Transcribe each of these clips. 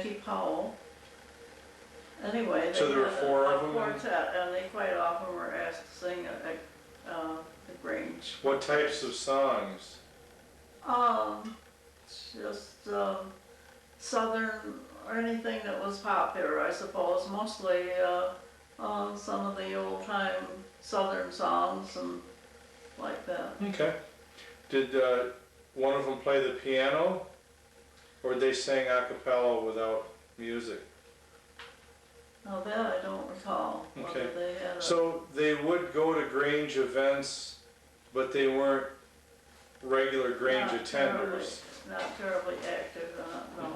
Jackie Powell. Anyway, So they there were had four a of them then? quartet, and they quite often were asked to sing at the Grange. What types of songs? Just Southern, or anything that was popular, I suppose. Mostly some of the old time Southern songs and like that. Okay. Did one of them play the piano, or they sang a cappella without music? Now that I don't recall. Okay. Whether they had a, So they would go to Grange events, but they weren't regular Grange not attenders. not terribly active, no.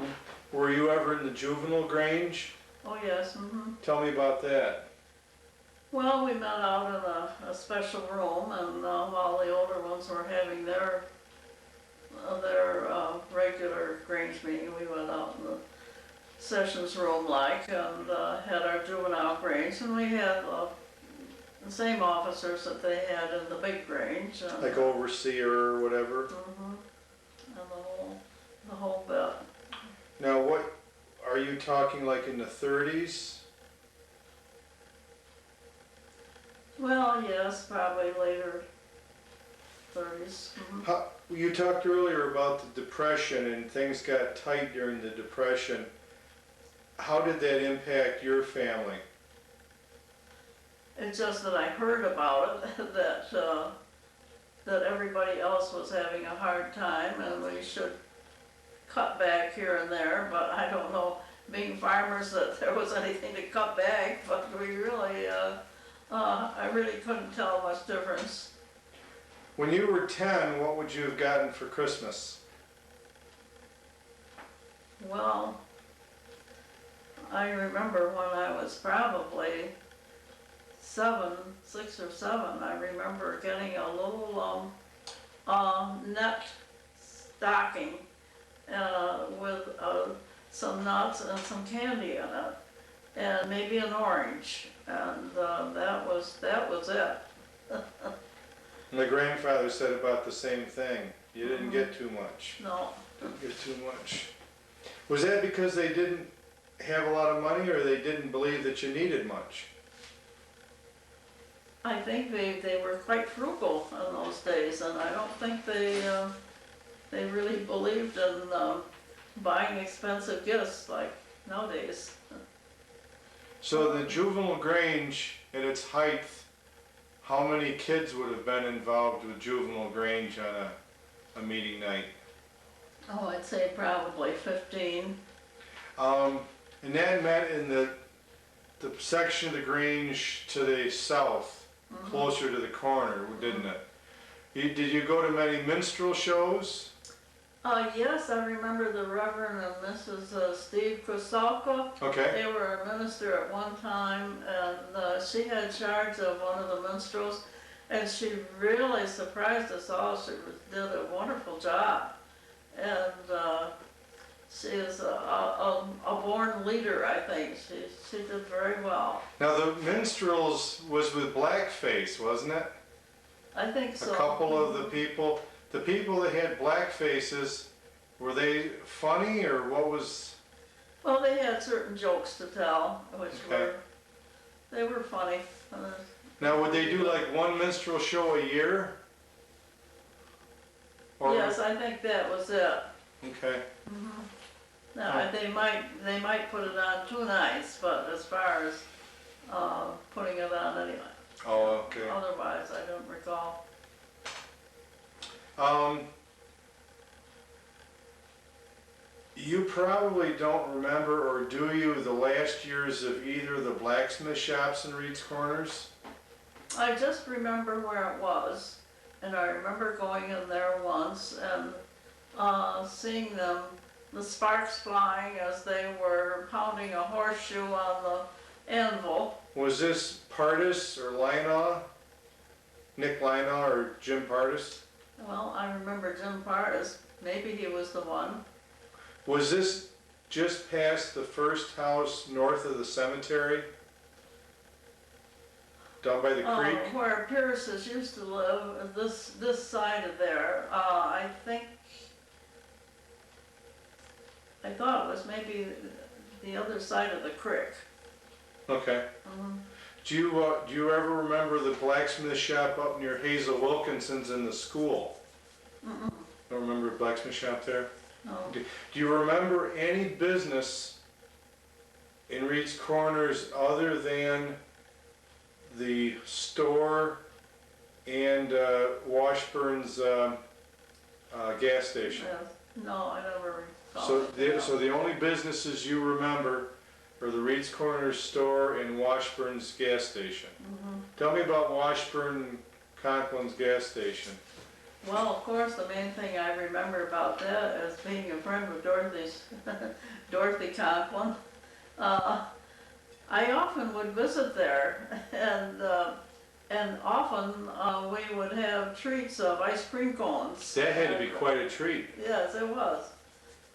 Were you ever in the juvenile Grange? Oh yes. Mm-hmm. Tell me about that. Well, we met out in a special room, and while the older ones were having their regular Grange meeting, we went out in the sessions room and had our juvenile Grange, and we had the same officers that they had in the big Grange. Like overseer or whatever? Mm-hmm. And the whole bit. Now what, are you talking like in the 30s? Well, yes, probably later 30s. Mm-hmm. You talked earlier about the Depression and things got tight during the Depression. How did that impact your family? It's just that I heard about it, that everybody else was having a hard time and we should cut back here and there, but I don't know, being farmers, that there was anything to cut back, but we really, I really couldn't tell much difference. When you were 10, what would you have gotten for Christmas? Well, I remember when I was probably 6 or 7, I remember getting a little net stocking with some nuts and some candy in it, and maybe an orange, and that was it. My grandfather said about the same thing. You didn't get too much. No. Didn't get too much. Was that because they didn't have a lot of money, or they didn't believe that you needed much? I think they were quite frugal in those days, and I don't think they really believed in buying expensive gifts like nowadays. So the juvenile Grange, at its height, how many kids would have been involved with juvenile Grange on a meeting night? Oh, I'd say probably 15. And that met in the section of the Grange to the south, closer to the corner, didn't it? Did you go to many minstrel shows? Yes, I remember the Reverend and Mrs. Steve Krasalka. Okay. They were a minister at one time, and she had charge of one of the minstrels, and she really surprised us all. She did a wonderful job, and she is a born leader, I think. She did very well. Now the minstrels was with blackface, wasn't it? I think so. A couple of the people that had black faces, were they funny or what was? Well, they had certain jokes to tell, which Okay. they were funny. Now would they do like one minstrel show a year? Or Yes, I think that was it. okay. Now, they might put it on 2 nights, but as far as putting it on anyway, Oh, okay. otherwise I don't recall. You probably don't remember, or do you, the last years of either of the blacksmith shops in Reed's Corners? I just remember where it was, and I remember going in there once and seeing them, the sparks flying as they were pounding a horseshoe on the anvil. Was this Pardis or Linaw? Nick Linaw or Jim Pardis? Well, I remember Jim Pardis, maybe he was the one. Was this just past the first house north of the cemetery? Down by the creek? Where Pierce's used to live, this side of there, I thought it was maybe the other side of the creek. Okay. Mhm. Do you ever remember the blacksmith shop up near Hazel Wilkinson's in the school? Mm-mm. Don't remember the blacksmith shop there? No. Do you remember any business in Reed's Corners other than the store and Washburn's gas station? Yes. No, I never recall. So the only businesses you remember are the Reed's Corners store and Washburn's gas station. Mhm. Tell me about Washburn Conklin's gas station. Well, of course, the main thing I remember about that is being a friend with Dorothy Conklin. I often would visit there, and often we would have treats of ice cream cones. That had to be quite a treat. Yes, it was.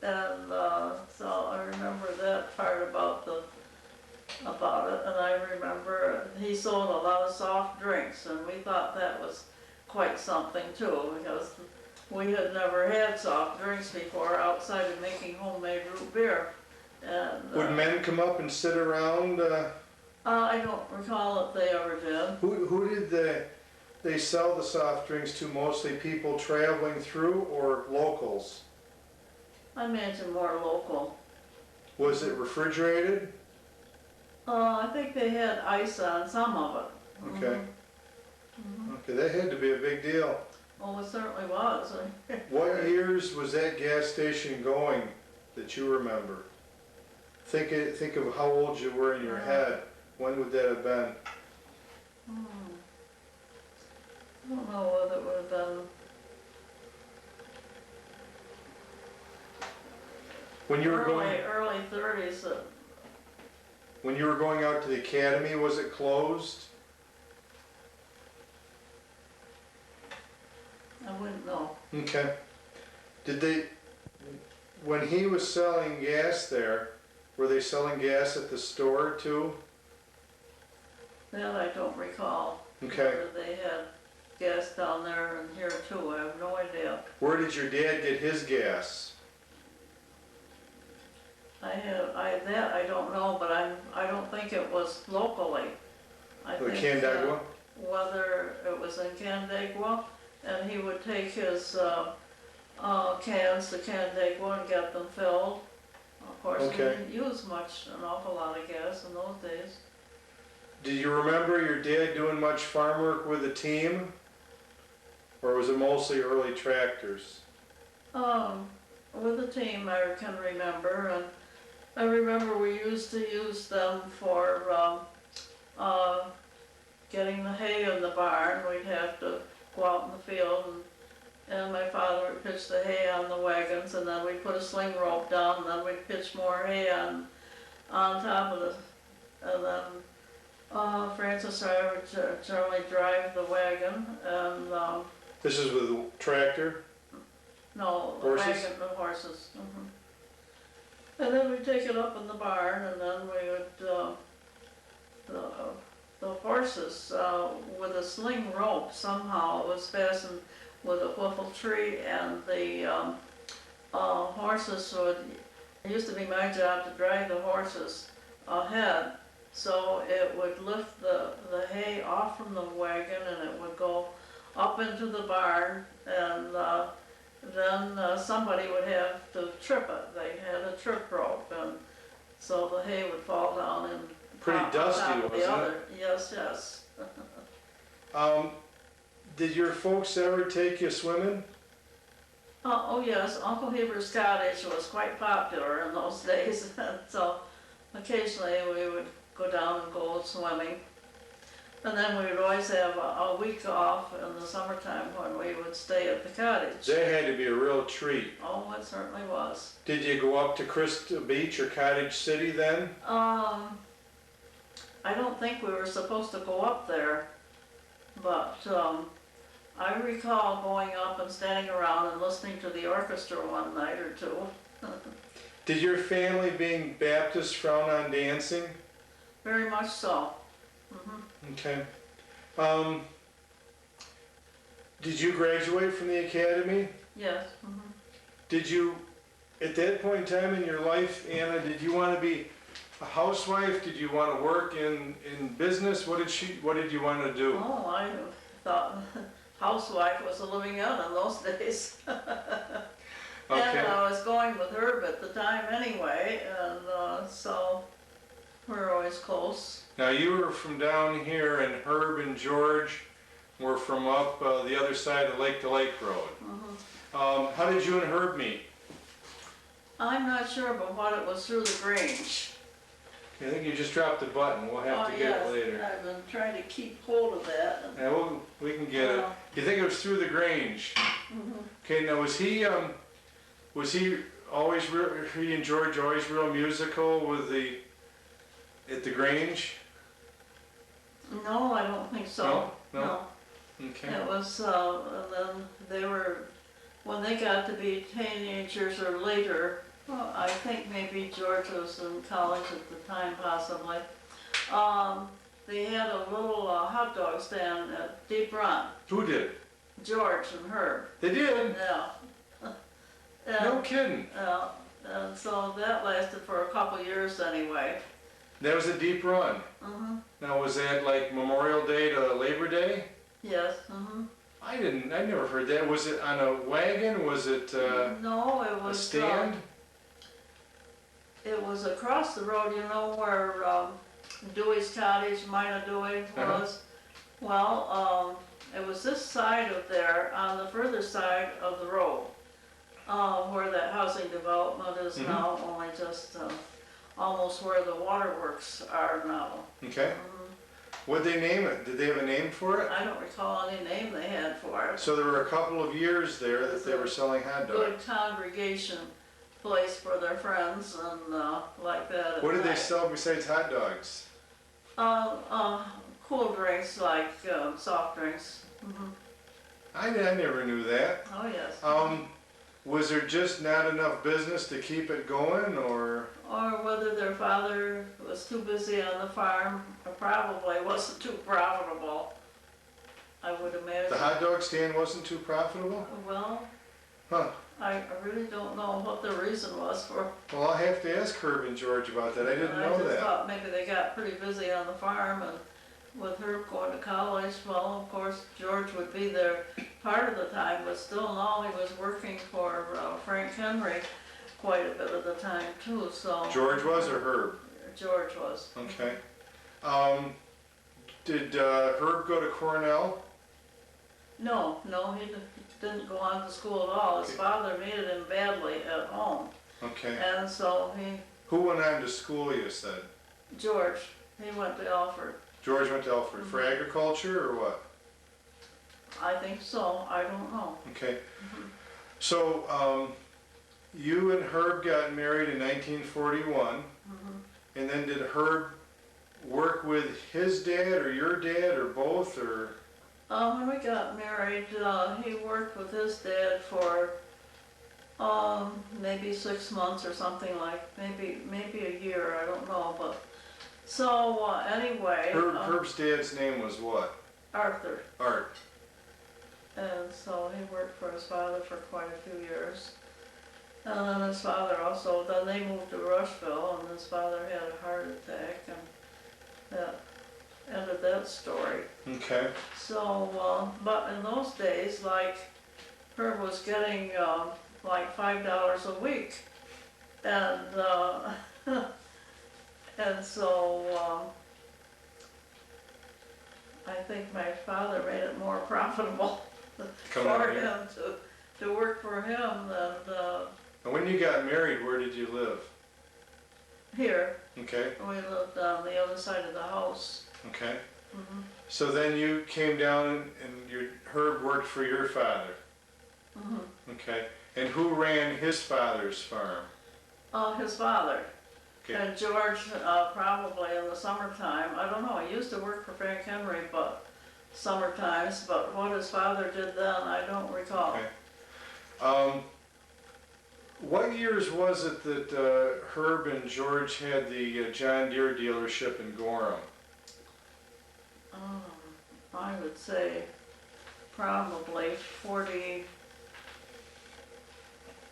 And so I remember that part about it, and I remember he sold a lot of soft drinks, and we thought that was quite something too, because we had never had soft drinks before outside of making homemade root beer. And Would men come up and sit around? I don't recall if they ever did. Who did they sell the soft drinks to? Mostly people traveling through or locals? I imagine more local. Was it refrigerated? I think they had ice on some of it. Okay. Mhm. Okay, that had to be a big deal. Oh, it certainly was. What years was that gas station going that you remember? Think of how old you were in your head. When would that have been? I don't know whether it would have been. When you were going, Early 30s. when you were going out to the academy, was it closed? I wouldn't know. Okay. Did they, when he was selling gas there, were they selling gas at the store too? That I don't recall. Okay. Whether they had gas down there and here too, I have no idea. Where did your dad get his gas? That I don't know, but I don't think it was locally. I The think, Canandaigua? whether it was in Canandaigua, and he would take his cans to Canandaigua and get them filled. Of course, we Okay. didn't use an awful lot of gas in those days. Do you remember your dad doing much farm work with a team? Or was it mostly early tractors? With the team, I can remember, and I remember we used to use them for getting the hay in the barn. We'd have to go out in the field, and my father would pitch the hay on the wagons, and then we'd put a sling rope down, and then we'd pitch more hay on top of it. And then Francis and I would generally drive the wagon, and This is with a tractor? no, the Horses? wagon, the horses. And then we'd take it up in the barn, and then we would, the horses, with a sling rope, somehow it was fastened with a whiffle tree, and the horses would, it used to be my job to drive the horses ahead, so it would lift the hay off from the wagon, and it would go up into the barn, and then somebody would have to trip it. They had a trip rope, and so the hay would fall down and Pretty on dusty, top of the wasn't other. Yes, yes. Did your folks ever take you swimming? Oh yes, Uncle Heber's cottage was quite popular in those days, and so occasionally we would go down and go swimming. And then we would always have a week off in the summertime when we would stay at the cottage. That had to be a real treat. Oh, it certainly was. Did you go up to Crystal Beach or Cottage City then? I don't think we were supposed to go up there, but I recall going up and standing around and listening to the orchestra one night or two. Did your family, being Baptist, frown on dancing? Very much so. Mhm. Okay. Did you graduate from the academy? Yes. Mhm. Did you, at that point in time in your life, Anna, did you want to be a housewife? Did you want to work in business? What did you want to do? Oh, I thought housewife was a living out in those days. Okay. And I was going with Herb at the time anyway, and so we're always close. Now you were from down here, and Herb and George were from up the other side of Lake to Lake Road. How did you and Herb meet? I'm not sure, but what it was through the Grange. I think you just dropped the button. We'll have to get it later. I've been trying to keep hold of that. And, Yeah, we can get it. You think it was through the Grange? Okay. Now was he always he and George always real musical with at the Grange? No, I don't think so. No? Okay. It was, and then they were, when they got to be teenagers or later, well, I think maybe George was in college at the time possibly. They had a little hot dog stand at Deep Run. Who did? George and Herb. They did? Yeah. No kidding. And so that lasted for a couple years anyway. That was a Deep Run. Now was that like Memorial Day to Labor Day? Yes. I never heard that. Was it on a wagon? Was it No, it a was stand? it was across the road, you know where Dewey's Cottage, Mina Dewey was? Well, it was this side of there, on the further side of the road, where that housing development is now, only just almost where the waterworks are now. Okay. What'd they name it? Did they have a name for it? I don't recall any name they had for it. So there were a couple of years there that they were selling hot dogs. Good congregation place for their friends and like that. at What did they night. sell besides hot dogs? Cool drinks like soft drinks. I never knew that. Oh yes. Was there just not enough business to keep it going, or? Or whether their father was too busy on the farm, or probably wasn't too profitable, I would imagine. The hot dog stand wasn't too profitable? Well, Huh. I really don't know what the reason was for. Well, I'll have to ask Herb and George about that. I didn't know I just that. thought maybe they got pretty busy on the farm, and with her going to college, well, of course, George would be there part of the time, but still now he was working for Frank Henry quite a bit of the time too, so. George was or Herb? George was. Okay. Did Herb go to Cornell? No, he didn't go on to school at all. His father needed him badly at home, Okay. and so Who went on to school, you said? George, he went to Alfred. George went to Alfred for agriculture or what? I think so, I don't know. Okay. So, you and Herb got married in 1941, and then did Herb work with his dad or your dad or both, or? When we got married, he worked with his dad for maybe 6 months or something like, maybe a year, I don't know, but, so anyway. Herb's dad's name was what? Arthur. Art. And so he worked for his father for quite a few years. And then his father also, then they moved to Rushville, and his father had a heart attack, and that ended that story. Okay. So, but in those days, like, Herb was getting like $5 a week, and and so I think my father made it more profitable Come for out here. him to work for him than And when you got married, where did you live? here. Okay. We lived on the other side of the house. Okay. So then you came down and Herb worked for your father. Okay. And who ran his father's farm? His father. Okay. And George, probably in the summertime, I don't know, he used to work for Frank Henry, but summer times, but what his father did then, I don't recall. Okay. What years was it that Herb and George had the John Deere dealership in Gorham? I would say probably 40,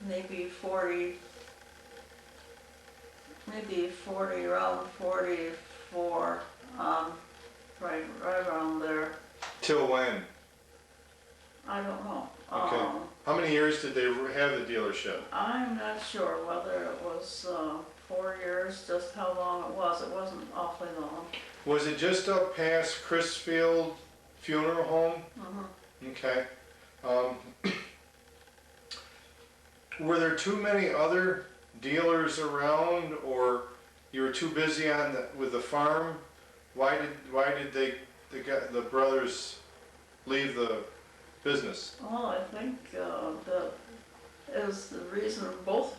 maybe 40, maybe 40, around 44, right around there. Till when? I don't know. Okay. How many years did they have the dealership? I'm not sure whether it was 4 years, just how long it was. It wasn't awfully long. Was it just up past Chrisfield Funeral Home? Mhm. Okay. Were there too many other dealers around, or you were too busy with the farm? Why did the brothers leave the business? Well, I think that is the reason both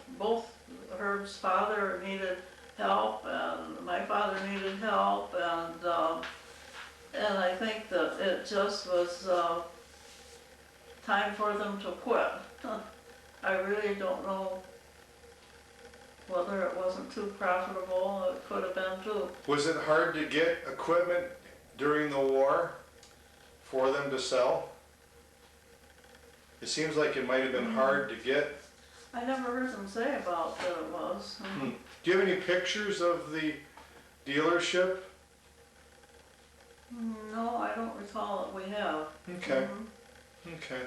Herb's father needed help and my father needed help, and I think that it just was time for them to quit. I really don't know whether it wasn't too profitable. It could have been too. Was it hard to get equipment during the war for them to sell? It seems like it might have been hard to get. I never heard them say about that it was. Do you have any pictures of the dealership? No, I don't recall that we have. Okay. Mhm. Okay.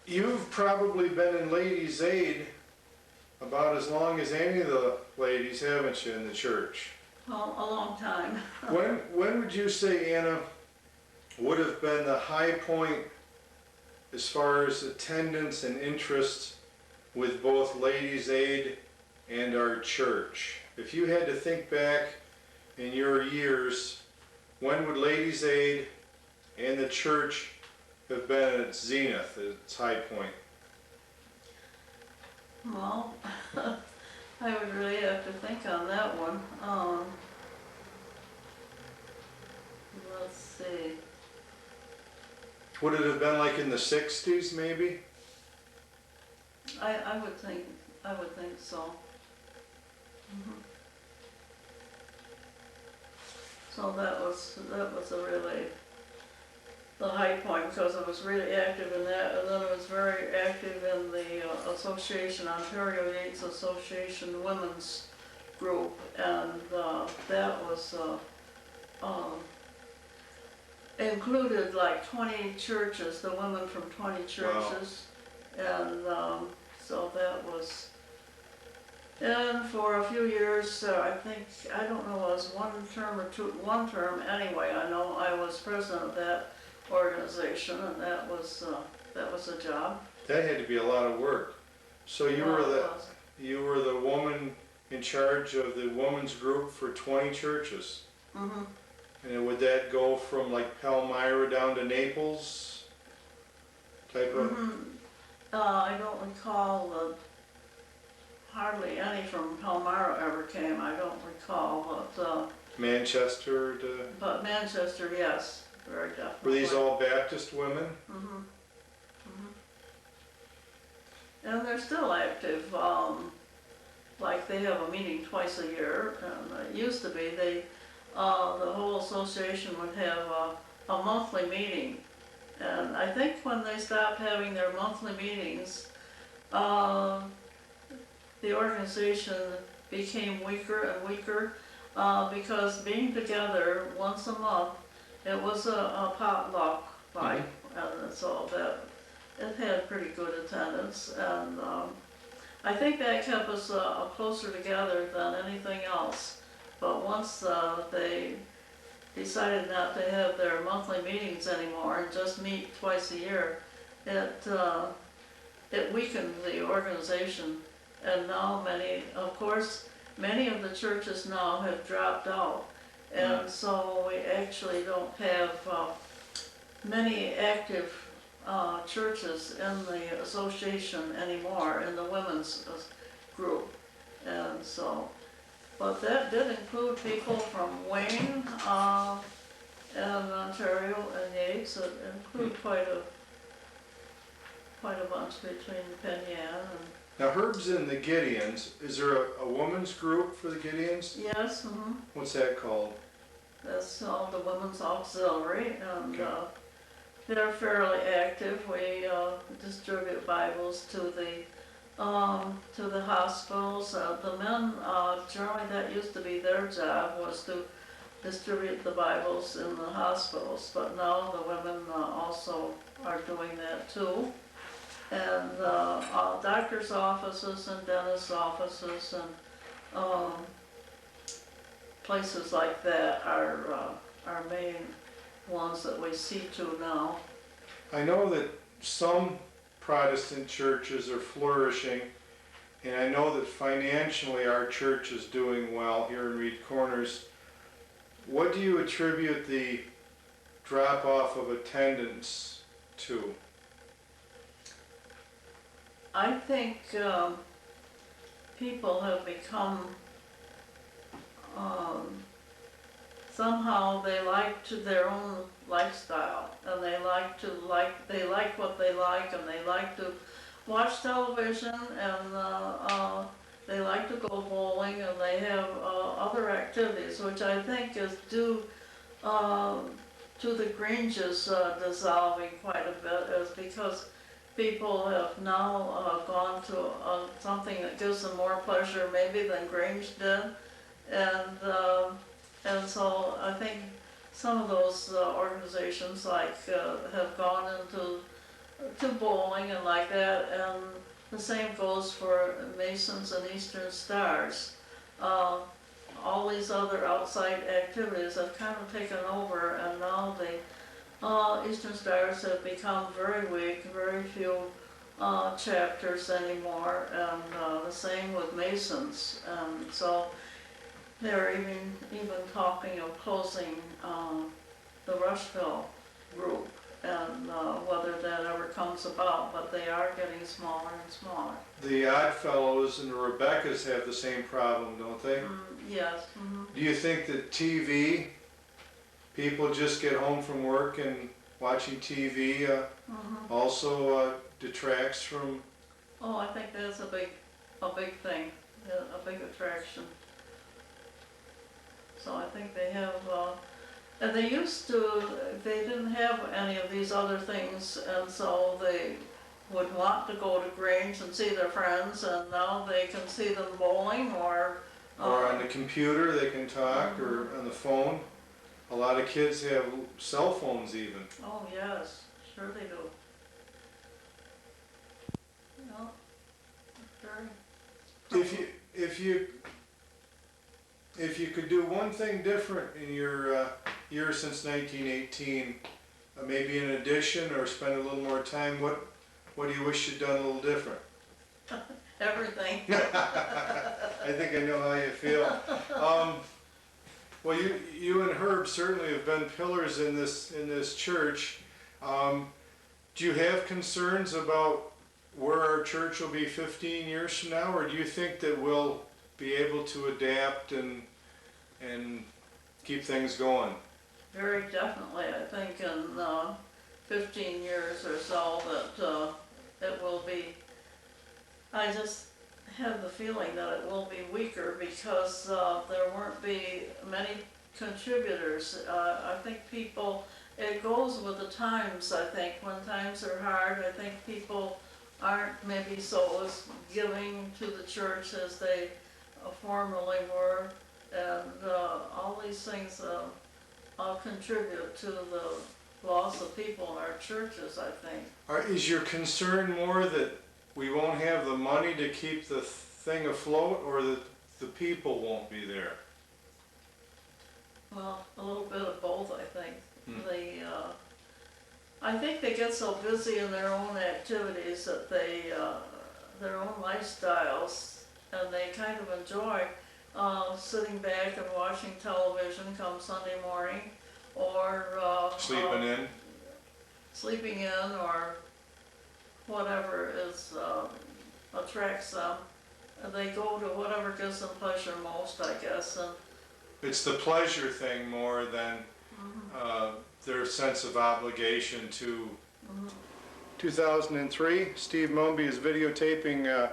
You've probably been in Ladies' Aid about as long as any of the ladies, haven't you, in the church? Well, a long time. When would you say, Anna, would have been the high point as far as attendance and interest with both Ladies' Aid and our church? If you had to think back in your years, when would Ladies' Aid and the church have been at its zenith, at its high point? Well, I would really have to think on that one. Let's see. Would it have been like in the 60s, maybe? I would think so. Mhm. So that was a really the high point, because I was really active in that, and then I was very active in the association, Ontario Yates Association Women's Group, and that was included like 20 churches, the women from 20 churches. Wow. And so that was, and for a few years, I think, I don't know, it was one term anyway, I know I was president of that organization, and that was a job. That had to be a lot of work. So you were the woman in charge of the women's group for 20 churches. Mm-hmm. And would that go from like Palmyra down to Naples? Type of? Mm-hmm. I don't recall hardly any from Palmyra ever came. I don't recall, but Manchester to? But Manchester, yes, very definitely. Were these all Baptist women? Mm-hmm. Mm-hmm. And they're still active. Like they have a meeting twice a year, and it used to be the whole association would have a monthly meeting. And I think when they stopped having their monthly meetings, the organization became weaker and weaker, because being together once a month, it was a potluck fight, and so that it had pretty good attendance, and I think that kept us closer together than anything else. But once they decided not to have their monthly meetings anymore and just meet twice a year, it weakened the organization. And now many of the churches now have dropped out, and so we actually don't have many active churches in the association anymore, in the women's group. And so, but that did include people from Wayne and Ontario and Yates. It included quite a bunch between Penn Yan and... Now Herb's in the Gideons. Is there a women's group for the Gideons? Yes. Mm-hmm. What's that called? That's called the Women's Auxiliary, and okay. They're fairly active. We distribute Bibles to the to the hospitals. The men, generally that used to be their job, was to distribute the Bibles in the hospitals, but now the women also are doing that too. And doctors' offices and dentists' offices and places like that are our main ones that we see to now. I know that some Protestant churches are flourishing, and I know that financially our church is doing well here in Reed Corners. What do you attribute the drop-off of attendance to? I think people have become, somehow they like to their own lifestyle, and they like what they like, and they like to watch television, and they like to go bowling, and they have other activities, which I think is due to the Granges dissolving quite a bit, is because people have now gone to something that gives them more pleasure maybe than Grange did, and so I think some of those organizations have gone into bowling and like that, and the same goes for Masons and Eastern Stars. All these other outside activities have kind of taken over, and now the Eastern Stars have become very weak, very few chapters anymore, and the same with Masons. So they're even talking of closing the Rushville group, and whether that ever comes about, but they are getting smaller and smaller. The Oddfellows and the Rebeccas have the same problem, don't they? Yes. Mm-hmm. Do you think that TV, people just get home from work and watching TV also detracts from? Oh, I think that's a big thing, a big attraction. So I think they have, and they didn't have any of these other things, and so they would want to go to Grange and see their friends, and now they can see them bowling or on the computer they can talk, or on the phone. A lot of kids have cell phones even. Oh yes, sure they do. No, very. If you could do one thing different in your year since 1918, maybe an addition or spend a little more time, what do you wish you'd done a little different? Everything. I think I know how you feel. Well, you and Herb certainly have been pillars in this church. Do you have concerns about where our church will be 15 years from now, or do you think that we'll be able to adapt and keep things going? Very definitely. I think in 15 years or so that it will be. I just have the feeling that it will be weaker because there won't be many contributors. I think it goes with the times. I think when times are hard, I think people aren't maybe so as giving to the church as they formerly were, and all these things all contribute to the loss of people in our churches, I think. Is your concern more that we won't have the money to keep the thing afloat, or that the people won't be there? Well, a little bit of both, I think. I think they get so busy in their own activities that their own lifestyles, and they kind of enjoy sitting back and watching television come Sunday morning, or sleeping in, or whatever attracts them. And they go to whatever gives them pleasure most, I guess. And it's the pleasure thing more than their sense of obligation to. 2003, Steve Mumby is videotaping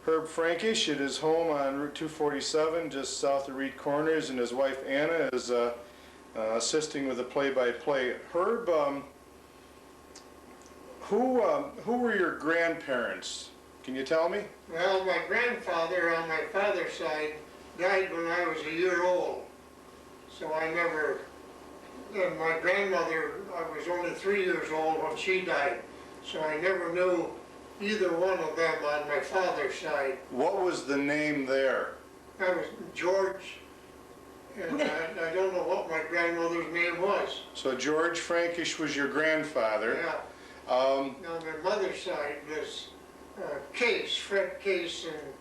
Herb Frankish at his home on Route 247, just south of Reed Corners, and his wife Anna is assisting with the play-by-play. Herb, who were your grandparents? Can you tell me? Well, my grandfather on my father's side died when I was a year old. So I never, and my grandmother, I was only 3 years old when she died. So I never knew either one of them on my father's side. What was the name there? That was George, and I don't know what my grandmother's name was. So George Frankish was your grandfather. Yeah. Now my mother's side was Case, Fred Case, and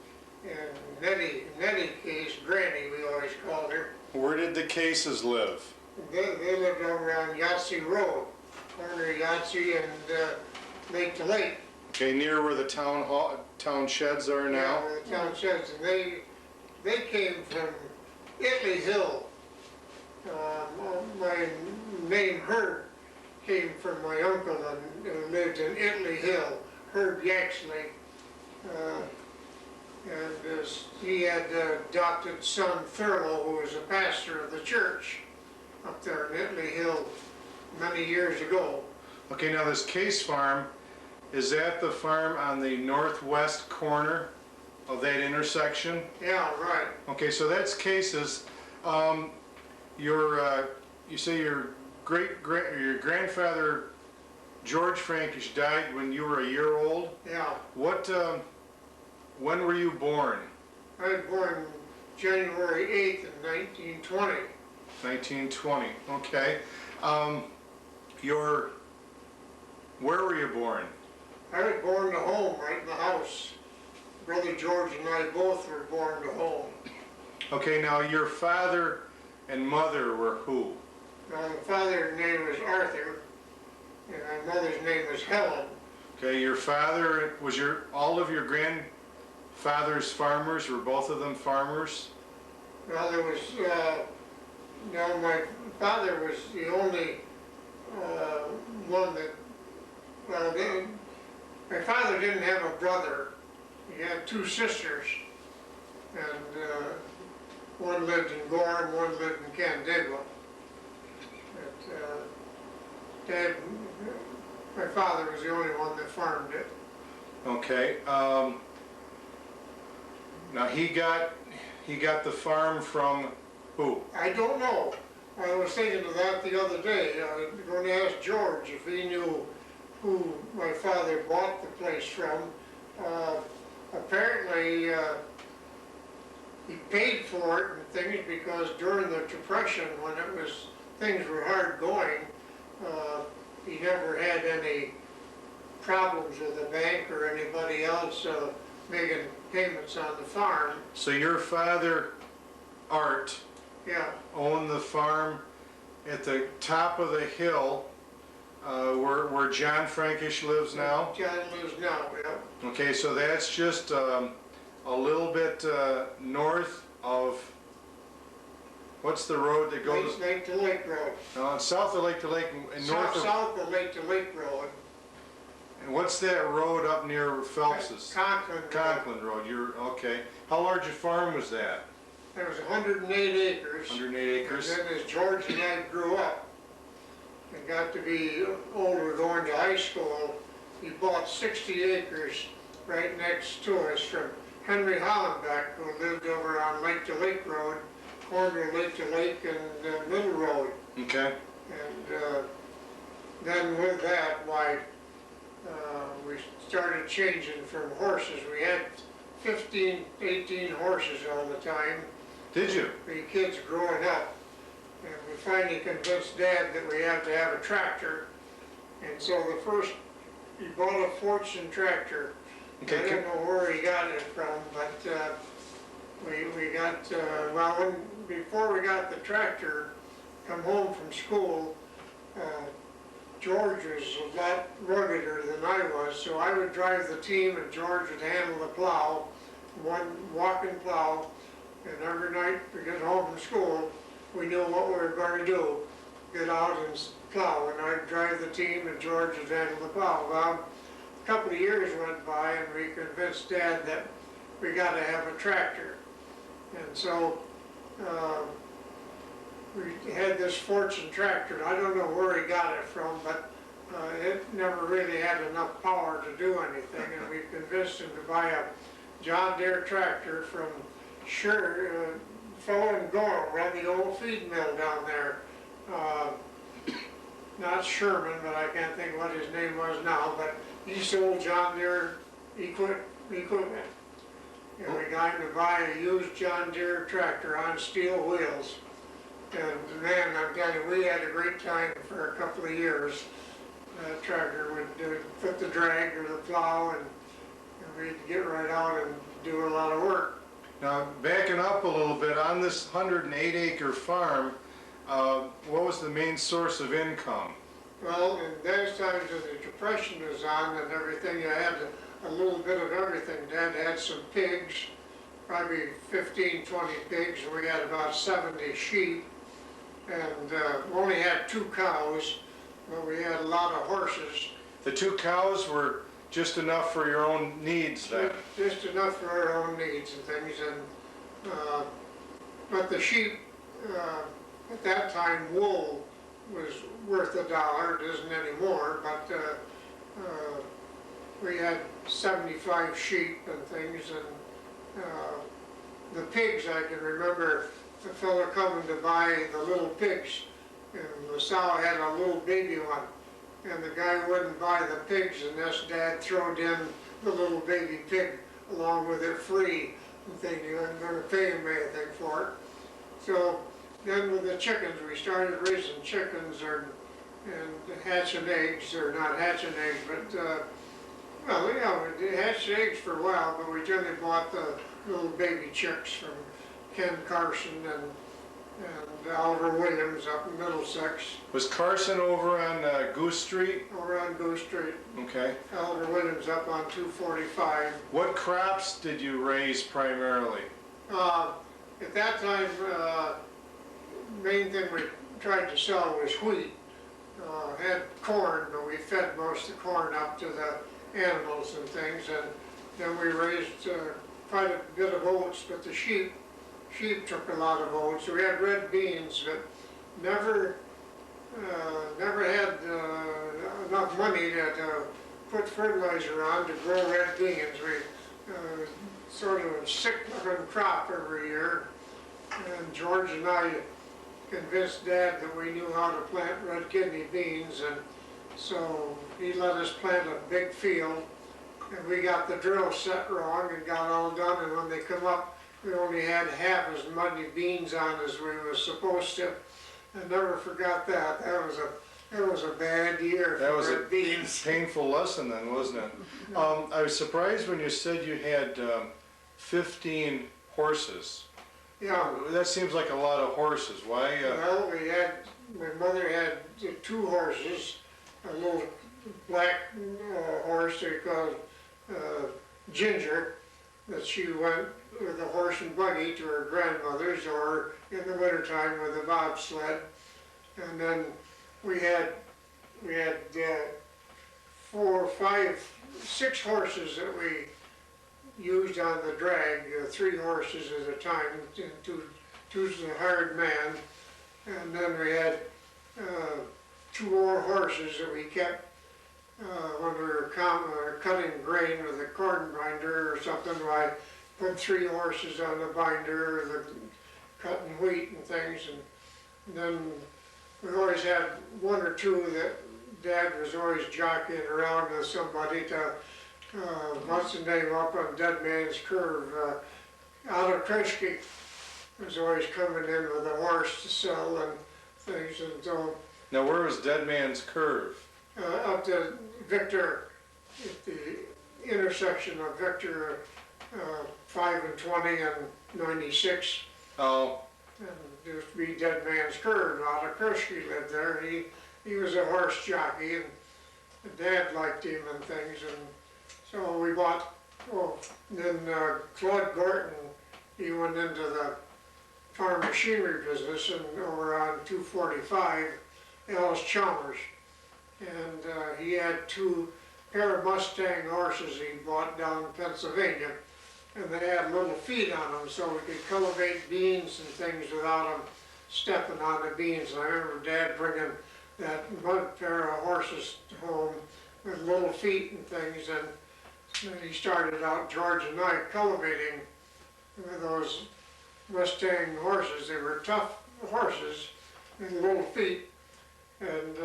Nettie Case, Granny we always called her. Where did the Cases live? They lived over on Yahtzee Road, corner of Yahtzee and Lake to Lake. Okay, near where the town sheds are now? Yeah, where the town sheds, and they came from Italy Hill. My name Herb came from my uncle who lived in Italy Hill, Herb Yaxley. And he had adopted son Thurlow, who was a pastor of the church up there in Italy Hill many years ago. Okay, now this Case farm, is that the farm on the northwest corner of that intersection? Yeah, right. Okay, so that's Cases. You say your your grandfather George Frankish died when you were a year old. Yeah. When were you born? I was born January 8th in 1920. 1920. Okay. Where were you born? I was born to home, right in the house. Brother George and I both were born to home. Okay, now your father and mother were who? My father's name was Arthur, and my mother's name was Helen. Okay, your father, all of your grandfather's farmers, were both of them farmers? Well, there was, my father was the only one that, my father didn't have a brother. He had two sisters, and one lived in Gorham, one lived in Canandaigua. But my father was the only one that farmed it. Okay. Now he got the farm from who? I don't know. I was thinking of that the other day. I was going to ask George if he knew who my father bought the place from. Apparently, he paid for it and things because during the Depression, when things were hard going, he never had any problems with the bank or anybody else making payments on the farm. So your father, Art, Yeah, owned the farm at the top of the hill where John Frankish lives now? John lives now, yeah. Okay, so that's just a little bit north of, what's the road that goes? Lake to Lake Road. No, it's south of Lake to Lake and north of, South of Lake to Lake Road. and what's that road up near Phelps's? Conklin. Conklin Road, okay. How large a farm was that? There was 108 acres. 108 acres? And then as George and I grew up and got to be older going to high school, he bought 60 acres right next to us from Henry Hollenbeck, who lived over on Lake to Lake Road, corner of Lake to Lake and Middle Road. Okay. And then with that, we started changing from horses. We had 15, 18 horses all the time. Did you? We kids growing up. And we finally convinced Dad that we had to have a tractor. And so he bought a Fortune tractor. Okay. I don't know where he got it from, but we got, before we got the tractor, come home from school, George was a lot ruggeder than I was, so I would drive the team and George would handle the plow, one walking plow, and every night we get home from school, we knew what we were going to do, get out and plow, and I'd drive the team and George would handle the plow. Well, a couple of years went by and we convinced Dad that we got to have a tractor. And so we had this Fortune tractor. I don't know where he got it from, but it never really had enough power to do anything, and we convinced him to buy a John Deere tractor from fellow in Gorham, ran the old feed mill down there. Not Sherman, but I can't think what his name was now, but he sold John Deere equipment. And we got him to buy a used John Deere tractor on steel wheels. And man, I'm telling you, we had a great time for a couple of years. That tractor would put the drag or the plow, and we'd get right out and do a lot of work. Now, backing up a little bit, on this 108-acre farm, what was the main source of income? Well, in those times when the Depression was on and everything, you had a little bit of everything. Dad had some pigs, probably 15, 20 pigs. We had about 70 sheep, and we only had 2 cows, but we had a lot of horses. The 2 cows were just enough for your own needs then? Just enough for our own needs and things, and but the sheep, at that time, wool was worth $1. It isn't anymore, but we had 75 sheep and things, and the pigs, I can remember the fellow coming to buy the little pigs, and LaSalle had a little baby one, and the guy wouldn't buy the pigs unless Dad throwed in the little baby pig along with it free, and thinking he wasn't going to pay him anything for it. So then with the chickens, we started raising chickens and hatching eggs, or not hatching eggs, but well, yeah, we hatched eggs for a while, but we generally bought the little baby chicks from Ken Carson and Oliver Williams up in Middlesex. Was Carson over on Goose Street? Over on Goose Street. Okay. Oliver Williams up on 245. What crops did you raise primarily? At that time, main thing we tried to sell was wheat. Had corn, but we fed most of the corn up to the animals and things, and then we raised quite a bit of oats, but the sheep took a lot of oats. We had red beans, but never had enough money to put fertilizer on to grow red beans. We sort of a sick-looking crop every year, and George and I convinced Dad that we knew how to plant red kidney beans, and so he let us plant a big field, and we got the drill set wrong and got all done, and when they come up, we only had half as many beans on as we were supposed to. I never forgot that. That was a bad year That for was a red beans. painful lesson then, wasn't it? I was surprised when you said you had 15 horses. Yeah. That seems like a lot of horses. Why? Well, my mother had 2 horses, a little black horse they called Ginger, that she went with a horse and buggy to her grandmother's, or in the wintertime with a bobsled. And then we had 4, 5, 6 horses that we used on the drag, 3 horses at a time, two's a hired man, and then we had 2 more horses that we kept when we were cutting grain with a corn binder or something. I put 3 horses on the binder, cutting wheat and things, and then we always had 1 or 2 that Dad was always jockeying around with somebody to. What's the name up on Dead Man's Curve? Otto Kreschke was always coming in with a horse to sell and things, and so. Now, where was Dead Man's Curve? Up to Victor, at the intersection of Victor 5 and 20 and 96. Oh. And there used to be Dead Man's Curve. Otto Kreschke lived there. He was a horse jockey, and Dad liked him and things, and so we bought, then Claude Gorton, he went into the farm machinery business, and over on 245, Ellis Chalmers. And he had 2 pair of Mustang horses he bought down in Pennsylvania, and they had little feet on them, so we could cultivate beans and things without them stepping on the beans. And I remember Dad bringing that one pair of horses home with little feet and things, and he started out, George and I, cultivating with those Mustang horses. They were tough horses with little feet, and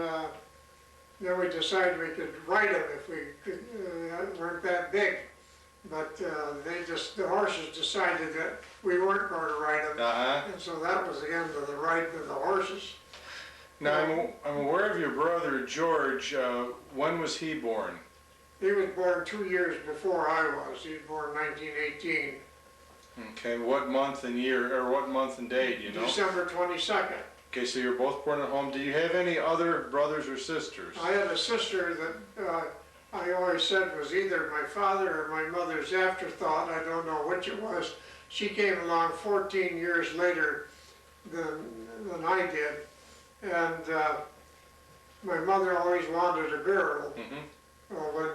then we decided we could ride them if we could, weren't that big. But the horses decided that we weren't going to ride them, Uh-huh. and so that was the end of the riding of the horses. Now, I'm aware of your brother, George. When was he born? He was born 2 years before I was. He was born 1918, Okay, what month and year, or what month and day, do you know? December 22nd. Okay, so you're both born at home. Do you have any other brothers or sisters? I had a sister that I always said was either my father or my mother's afterthought. I don't know which it was. She came along 14 years later than I did. And my mother always wanted a girl. Mm-hmm. Well, when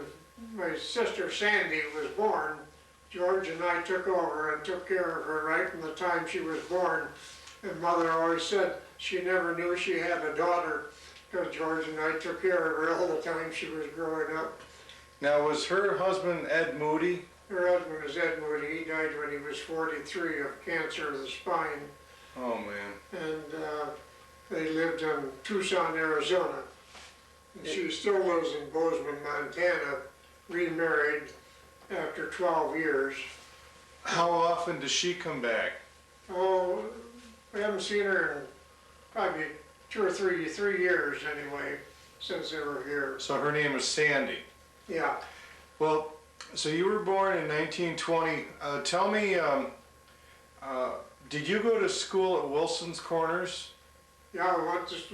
my sister Sandy was born, George and I took over and took care of her right from the time she was born. And Mother always said she never knew she had a daughter because George and I took care of her all the time she was growing up. Now, was her husband Ed Moody? Her husband was Ed Moody. He died when he was 43 of cancer of the spine. Oh, man. And they lived in Tucson, Arizona. And she still lives in Bozeman, Montana, remarried after 12 years. How often does she come back? Oh, we haven't seen her in probably 2 or 3 years anyway, since they were here. So her name is Sandy. Yeah. Well, so you were born in 1920. Tell me, did you go to school at Wilson's Corners? Yeah, I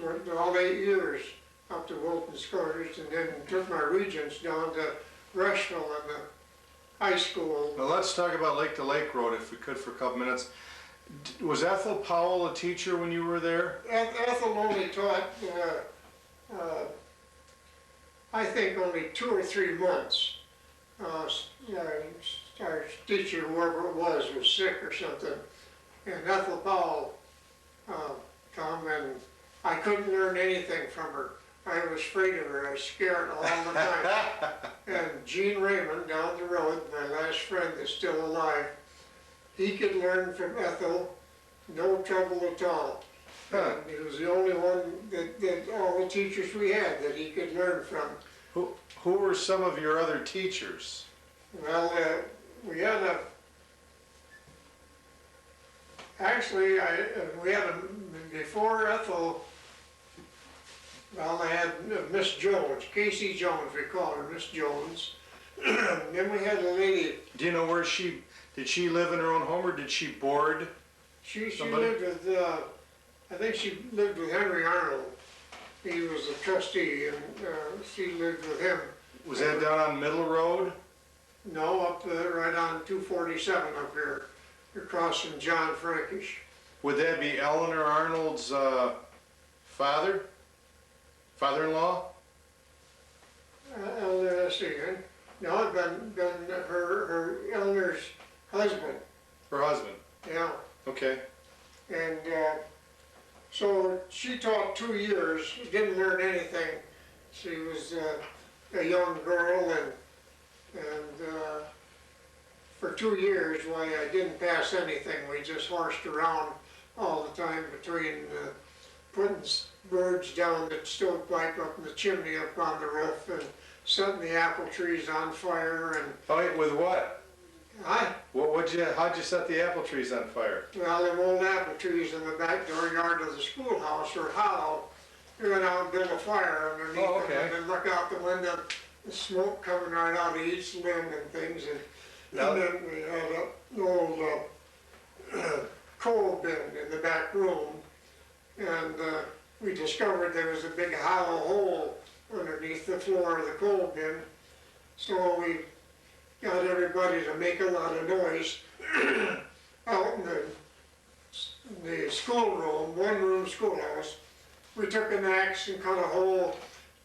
went all 8 years up to Wilton's Corners and then took my regents down to Rushville in the high school. Well, let's talk about Lake to Lake Road if we could for a couple minutes. Was Ethel Powell a teacher when you were there? Ethel only taught, I think, only 2 or 3 months. Our teacher, whoever it was sick or something. And Ethel Powell come, and I couldn't learn anything from her. I was afraid of her. I was scared all the time. And Gene Raymond down the road, my last friend that's still alive, he could learn from Ethel, no trouble at all. Huh. And he was the only one that all the teachers we had that he could learn from. Who were some of your other teachers? Well, we had actually, we had before Ethel, well, I had Miss Jones, Casey Jones, we called her Miss Jones. Then we had a lady. Do you know where did she live in her own home or did she board? She Somebody? lived with, I think she lived with Henry Arnold. He was a trustee, and she lived with him. Was that down on Middle Road? No, up right on 247 up here, across from John Frankish. Would that be Eleanor Arnold's father-in-law? Let's see, no, it'd been her Eleanor's husband, Her husband. yeah. Okay. And so she taught 2 years, didn't learn anything. She was a young girl, and for 2 years, why, I didn't pass anything. We just horsed around all the time between putting birds down the stovepipe up in the chimney up on the roof and setting the apple trees on fire. And Oh, wait, with what? I, How'd you set the apple trees on fire? well, them old apple trees in the back dooryard of the schoolhouse were hollow. We went out and built a fire underneath Oh, them, okay. and then look out the window, the smoke coming right out of each limb and things. Now- And then we had an old coal bin in the back room, and we discovered there was a big hollow hole underneath the floor of the coal bin. So we got everybody to make a lot of noise out in the schoolroom, one-room schoolhouse. We took an axe and cut a hole,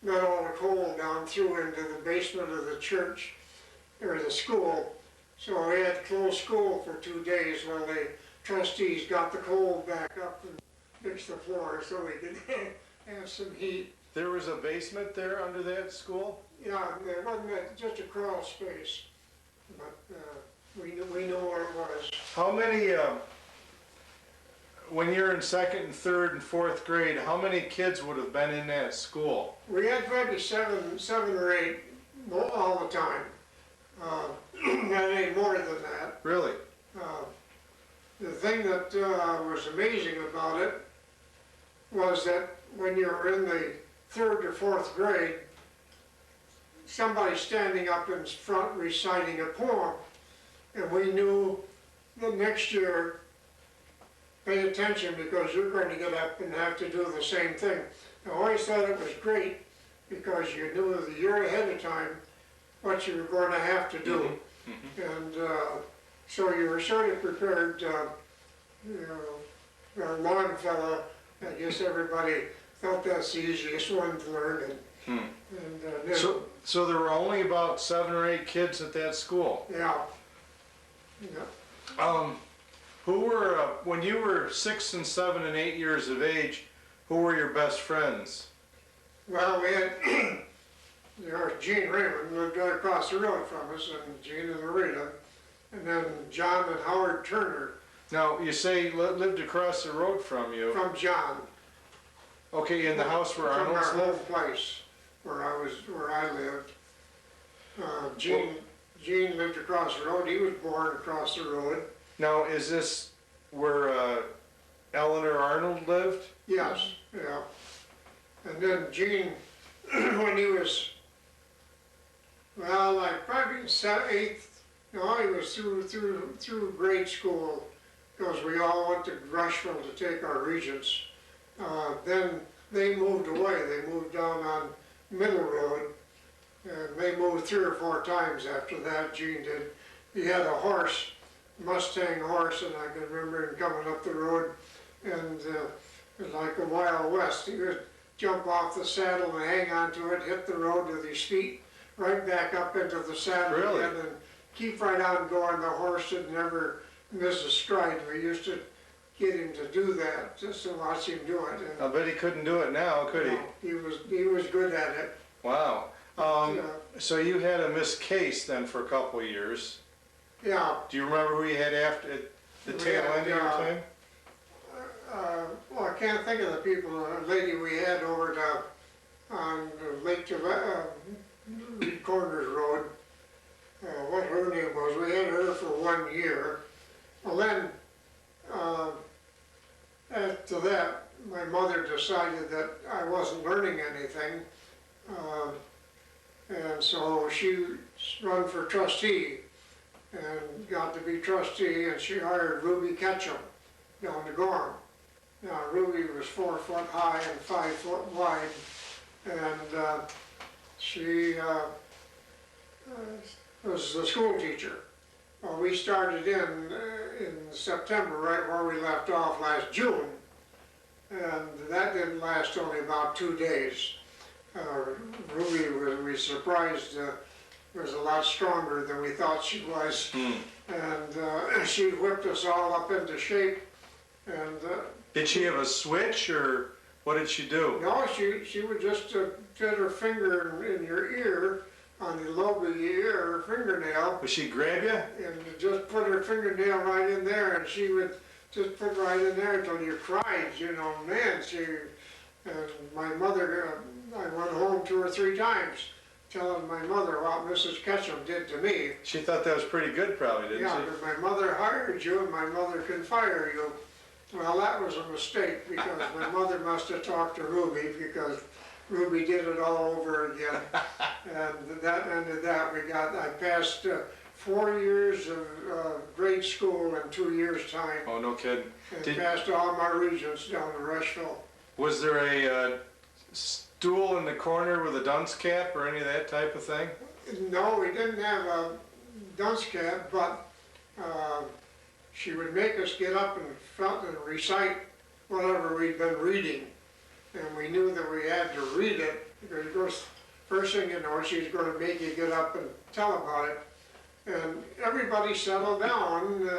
got all the coal down through into the basement of the church, or the school. So we had to close school for 2 days while the trustees got the coal back up and fixed the floor so we could have some heat. There was a basement there under that school? Yeah, it wasn't just a crawl space, but we knew where it was. How many, when you're in second and third and fourth grade, how many kids would have been in that school? We had maybe seven or eight all the time. Not any more than that. Really? The thing that was amazing about it was that when you were in the third or fourth grade, somebody standing up in front reciting a poem, and we knew that next year, pay attention because you're going to get up and have to do the same thing. I always thought it was great because you knew the year ahead of time what you were going to have to do. And so you were sort of prepared, you know, our Longfellow, I guess everybody felt that's the easiest one to learn. And So there were only about 7 or 8 kids at that school? yeah. Yeah. Who were, when you were 6 and 7 and 8 years of age, who were your best friends? Well, we had, you know, Gene Raymond lived right across the road from us, and Gene and Loretta, and then John and Howard Turner. Now, you say lived across the road from you. From John. Okay, in the house where From Arnold's our home lived? place, where I lived. Gene lived across the road, he was born across the road. Now, is this where Eleanor Arnold lived? Yes, yeah. And then Gene, when he was, well, like probably eighth, no, he was through grade school, because we all went to Rushville to take our regents. Then they moved away, they moved down on Middle Road, and they moved 3 or 4 times after that, Gene did. He had a horse, Mustang horse, and I can remember him coming up the road, and it was like a Wild West. He would jump off the saddle and hang onto it, hit the road with his feet, right back up into the saddle Really? again, and keep right on going. The horse would never miss a stride. We used to get him to do that, just to watch him do it. And, I bet he couldn't do it now, could he? he was good at it. Wow. So you had a Miss Case then for a couple of years. Yeah. Do you remember who you had after at the tail end of your time? Well, I can't think of the people. A lady we had over on Lake Corners Road. What her name was? We had her for 1 year. Well, then after that, my mother decided that I wasn't learning anything, and so she run for trustee and got to be trustee, and she hired Ruby Ketchum down to Gorham. Now, Ruby was 4 foot high and 5 foot wide, and she was a school teacher. Well, we started in September, right where we left off last June, and that didn't last only about 2 days. Ruby, we surprised, was a lot stronger than we thought she was, and she whipped us all up into shape. And did she have a switch, or what did she do? no, she would just put her finger in your ear, on the lobe of your ear, her fingernail, Would she grab you? and just put her fingernail right in there, and she would just put right in there until you cried, you know, man, and my mother, I went home 2 or 3 times telling my mother what Mrs. Ketchum did to me. She thought that was pretty good probably, didn't Yeah, she? but my mother hired you and my mother can fire you. Well, that was a mistake because my mother must have talked to Ruby because Ruby did it all over again. And that ended that. I passed 4 years of grade school in 2 years' time. Oh, no kidding. And passed all my regents down to Rushville. Was there a stool in the corner with a dunce cap or any of that type of thing? No, we didn't have a dunce cap, but she would make us get up and recite whatever we'd been reading. And we knew that we had to read it, because of course, first thing you know, she's going to make you get up and tell about it. And everybody settled down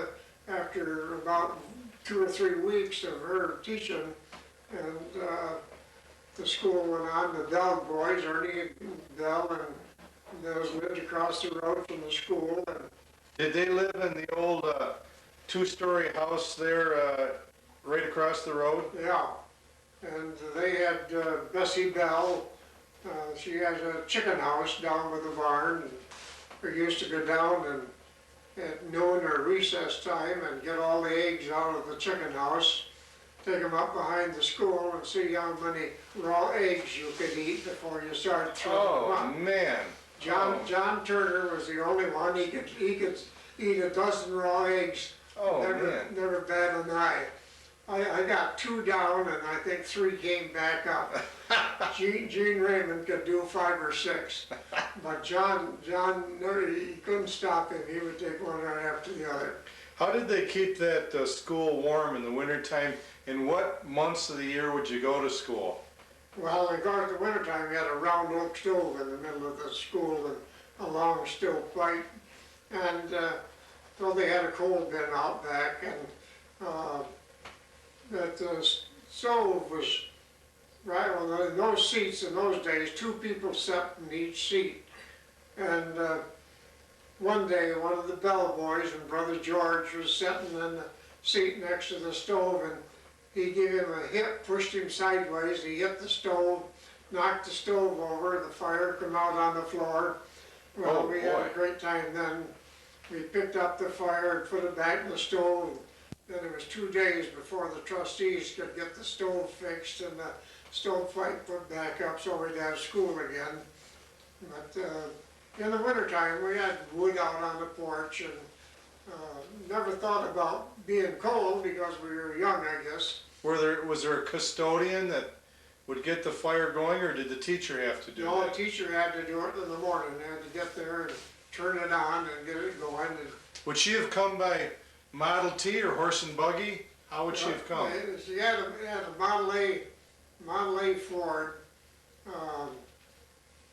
after about 2 or 3 weeks of her teaching. And the school went on, the Bell boys, Ernie and Bell, and those lived across the road from the school. And Did they live in the old two-story house there right across the road? yeah, and they had Bessie Bell. She has a chicken house down with the barn. And we used to go down and at noon or recess time and get all the eggs out of the chicken house, take them up behind the school and see how many raw eggs you could eat before you started throwing them Oh, up. man. John Turner was the only one. He could eat a dozen raw eggs. Oh, never, man. never bat an eye. I got 2 down and I think 3 came back up. Gene Raymond could do 5 or 6, but John, no, he couldn't stop him. He would take one right after the other. How did they keep that school warm in the wintertime? In what months of the year would you go to school? Well, in the wintertime, we had a round oak stove in the middle of the school and a long stovepipe. And so they had a coal bin out back, and that stove was right on those seats in those days. 2 people sat in each seat. And one day, one of the Bell boys and Brother George was sitting in the seat next to the stove, and he gave him a hit, pushed him sideways. He hit the stove, knocked the stove over. The fire came out on the floor. Well, Oh, we had boy. a great time then. We picked up the fire and put it back in the stove. Then it was 2 days before the trustees could get the stove fixed and the stovepipe put back up so we'd have school again. But in the wintertime, we had wood out on the porch and never thought about being cold because we were young, I guess. Was there a custodian that would get the fire going, or did the teacher have to do No, the that? teacher had to do it in the morning. They had to get there and turn it on and get it going. And Would she have come by Model T or horse and buggy? How would she have come? She had a Model A Ford.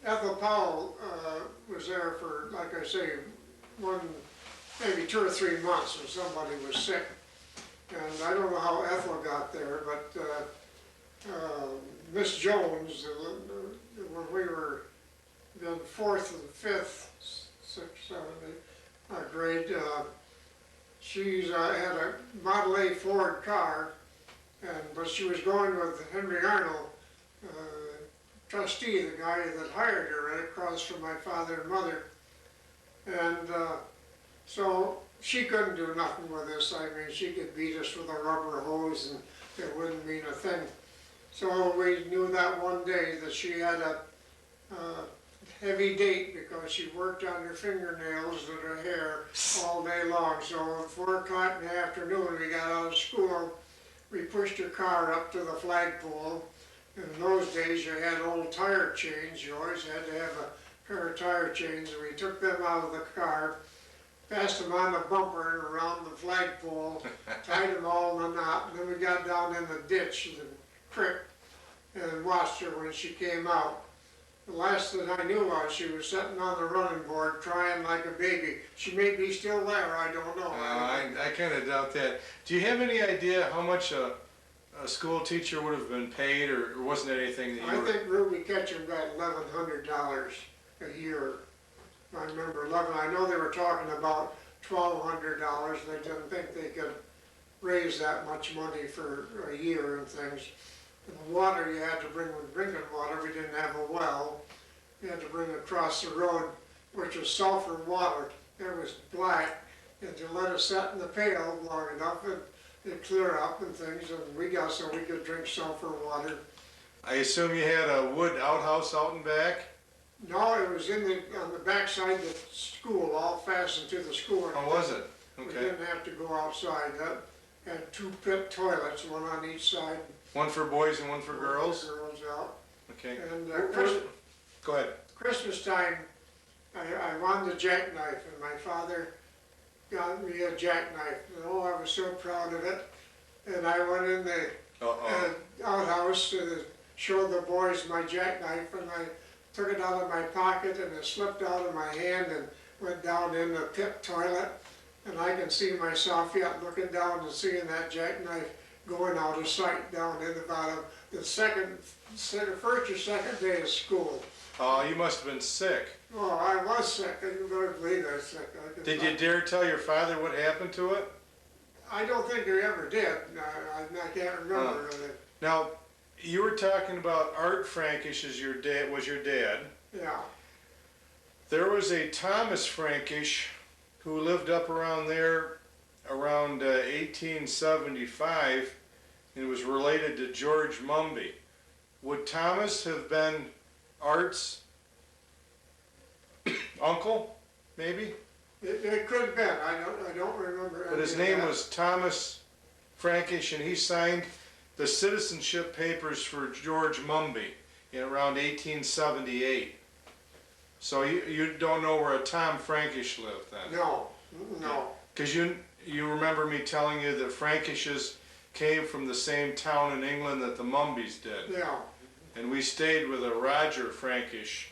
Ethel Powell was there for, like I say, maybe 2 or 3 months when somebody was sick. And I don't know how Ethel got there, but Miss Jones, when we were in 4th and 5th, 6th, 7th, 8th grade, she's had a Model A Ford car, but she was going with Henry Arnold, trustee, the guy that hired her right across from my father and mother. And so she couldn't do nothing with us. I mean, she could beat us with a rubber hose and it wouldn't mean a thing. So we knew that one day that she had a heavy date because she worked on her fingernails and her hair all day long. So at 4 o'clock in the afternoon, we got out of school. We pushed her car up to the flagpole. In those days, you had old tire chains. You always had to have a pair of tire chains, and we took them out of the car, passed them on the bumper and around the flagpole, tied them all in a knot, and then we got down in the ditch, the creek, and watched her when she came out. The last that I knew was she was sitting on the running board crying like a baby. She may be still there, I don't know. I kind of doubt that. Do you have any idea how much a school teacher would have been paid, or wasn't it anything that you I were... think Ruby Ketchum got $1,100 a year. I remember 11. I know they were talking about $1,200. They didn't think they could raise that much money for a year and things. And the water you had to bring with drinking water. We didn't have a well. You had to bring it across the road, which was sulfur water. It was black, and you let it set in the pail long enough, it'd clear up and things, and we got so we could drink sulfur water. I assume you had a wood outhouse out and back? No, it was on the backside of the school, all fastened to the school. How was it? We Okay. didn't have to go outside. That had 2 pit toilets, one on each side. One for boys and one for girls? Girls out. Okay. And Go ahead. Christmas time, I won the jackknife, and my father got me a jackknife. And oh, I was so proud of it. And I went in the outhouse to show the boys my jackknife, and I took it out of my pocket, and it slipped out of my hand and went down in the pit toilet. And I can see myself yet looking down and seeing that jackknife going out of sight down in about the first or second day of school. Oh, you must have been sick. Oh, I was sick, I can better believe I was sick. Did you dare tell your father what happened to it? I don't think I ever did, I can't remember really. Now, you were talking about Art Frankish as your dad, was your dad. Yeah, There was a Thomas Frankish who lived up around there around 1875 and was related to George Mumby. Would Thomas have been Art's uncle, maybe? it could have been, I don't remember. But his any of name that. was Thomas Frankish, and he signed the citizenship papers for George Mumby in around 1878. So you don't know where a Tom Frankish lived then? No, no, Because you remember me telling you that Frankishes came from the same town in England that the Mumbys did. yeah, And we stayed with a Roger Frankish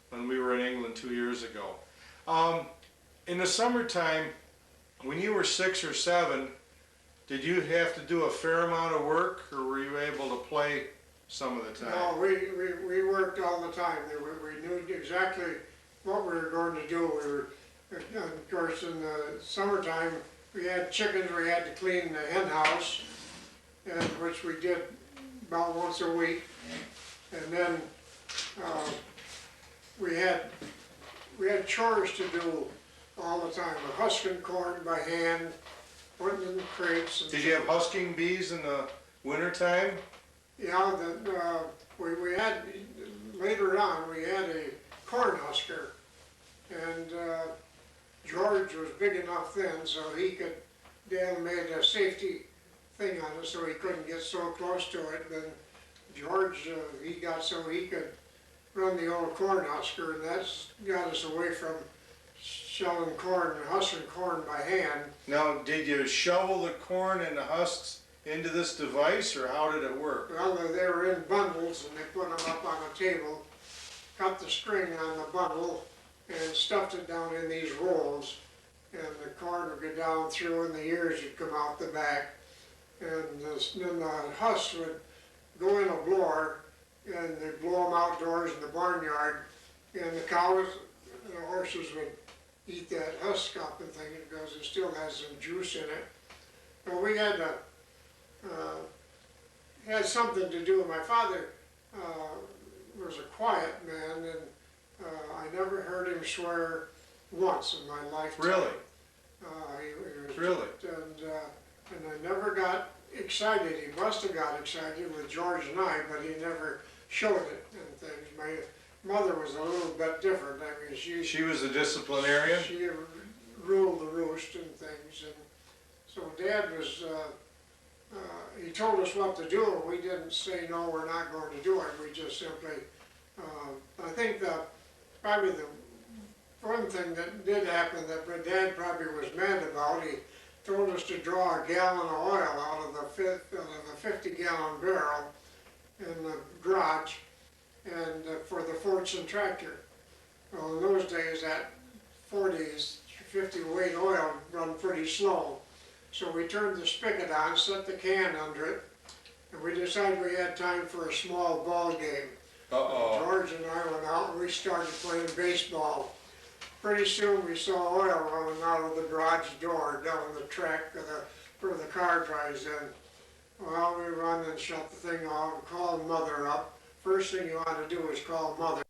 when we were in England 2 years ago. In the summertime, when you were 6 or 7, did you have to do a fair amount of work, or were you able to play some of the time? no, we worked all the time, we knew exactly what we were going to do. We were, of course, in the summertime, we had chickens, we had to clean the hen house, and which we did about once a week. And then, we had chores to do all the time, husking corn by hand, putting it in crates. And Did you have husking bees in the wintertime? yeah, we had, later on, we had a corn husker. And George was big enough then, so he could, Dad made a safety thing on it so he couldn't get so close to it. Then George, he got so he could run the old corn husker, and that's got us away from shelling corn and hustling corn by hand. Now, did you shovel the corn and the husks into this device, or how did it work? Well, they were in bundles, and they put them up on a table, cut the string on the bundle, and stuffed it down in these rolls. And the corn would go down through, and the ears would come out the back. And then the husks would go in a blower, and they'd blow them outdoors in the barnyard. And the cows and the horses would eat that husk up and thing, because it still has some juice in it. But we had to, had something to do. My father was a quiet man, and I never heard him swear once in my lifetime. Really? He was, Really? and I never got excited. He must have got excited with George and I, but he never showed it and things. My mother was a little bit different. I mean, She was a disciplinarian? she ruled the roost and things. And so Dad was, he told us what to do, and we didn't say, no, we're not going to do it. We just simply, I think probably the one thing that did happen that my dad probably was mad about, he told us to draw a gallon of oil out of the 50-gallon barrel in the garage, and for the Fordson tractor. Well, in those days, that 50 weight oil run pretty slow. So we turned the spigot on, set the can under it, and we decided we had time for a small ball game. Uh-oh. George and I went out and we started playing baseball. Pretty soon we saw oil running out of the garage door down the track where the car drives in. Well, we run and shut the thing off and call Mother up. First thing you want to do is call Mother.